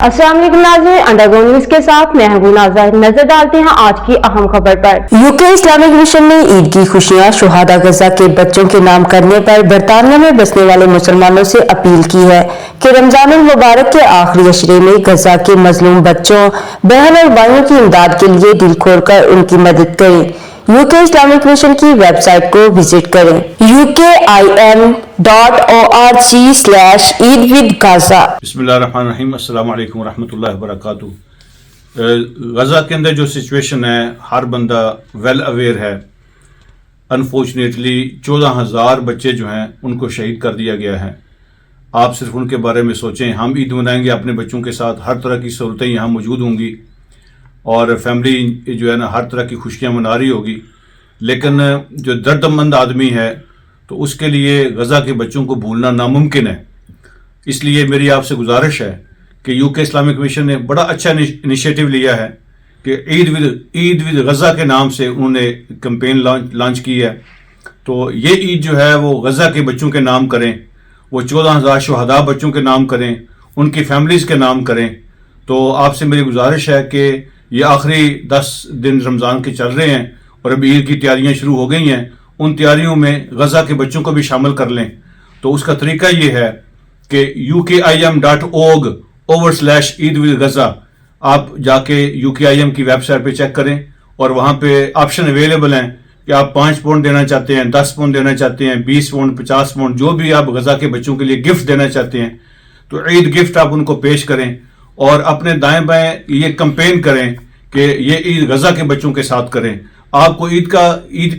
अस्सलाम वालेकुम नाज़रीन, अंडरग्राउंड न्यूज़ के साथ मैं हूं नाज़र। नजर डालते हैं आज की अहम खबर पर। यूके इस्लामिक मिशन ने ईद की खुशियां शुहादा गजा के बच्चों के नाम करने पर बरतानिया में बसने वाले मुसलमानों से अपील की है कि रमजानुल मुबारक के आखिरी अशरे में गजा के मजलूम बच्चों, बहन और भाइयों की इमदाद के लिए दिल खोलकर उनकी मदद करें। यूके इस्लामिक मिशन की वेबसाइट को विजिट करें ukim.org/eidwithgaza। बिस्मिल्लाहिर्रहमानिर्रहीम, अस्सलाम वालेकुम रहमतुल्लाहि व बरकातुहू। गज़ा के अंदर जो सिचुएशन है हर बंदा वेल अवेयर है। अनफॉर्चुनेटली 14,000 बच्चे जो हैं उनको शहीद कर दिया गया है। आप सिर्फ उनके बारे में सोचें, हम ईद मनाएंगे अपने बच्चों के साथ, हर तरह की सहूलतें यहाँ मौजूद होंगी और फैमिली जो है ना हर तरह की खुशियाँ मना रही होगी, लेकिन जो दर्दमंद आदमी है तो उसके लिए गज़ा के बच्चों को भूलना नामुमकिन है। इसलिए मेरी आपसे गुजारिश है कि यूके इस्लामिक मिशन ने बड़ा अच्छा इनिशिएटिव लिया है कि ईद विद गज़ा के नाम से उन्होंने कैंपेन लॉन्च की है। तो ये ईद जो है वो गज़ा के बच्चों के नाम करें, वो 14,000 शुहदा बच्चों के नाम करें, उनकी फैमिलीज़ के नाम करें। तो आपसे मेरी गुजारिश है कि ये आखिरी 10 दिन रमज़ान के चल रहे हैं और अभी ईद की तैयारियां शुरू हो गई हैं, उन तैयारियों में गज़ा के बच्चों को भी शामिल कर लें। तो उसका तरीका ये है कि ukim.org/eidwithgaza आप जाके UKIM की वेबसाइट पे चेक करें और वहाँ पे ऑप्शन अवेलेबल हैं कि आप 5 पाउंड देना चाहते हैं, 10 पाउंड देना चाहते हैं, 20 पाउंड, 50 पाउंड, जो भी आप गज़ा के बच्चों के लिए गिफ्ट देना चाहते हैं तो ईद गिफ्ट आप उनको पेश करें और अपने दाएं बाएं ये कैंपेन करें कि ये ईद गज़ा के बच्चों के साथ करें। आपको ईद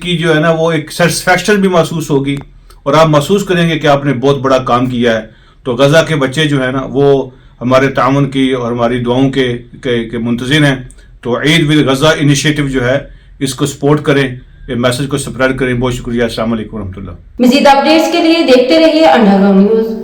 की जो है ना वो एक सेटिस्फैक्शन भी महसूस होगी और आप महसूस करेंगे कि आपने बहुत बड़ा काम किया है। तो गज़ा के बच्चे जो है ना वो हमारे ताउन की और हमारी दुआओं के मुंतज़िर हैं। तो ईद विद गज़ा इनिशिएटिव जो है इसको सपोर्ट करें, ये मैसेज को स्प्रेड करें। बहुत शुक्रिया। अस्सलाम वालेकुम रहमतुल्लाह। मज़ीद अपडेट्स के लिए देखते रहिए अंडरग्राउंड न्यूज़।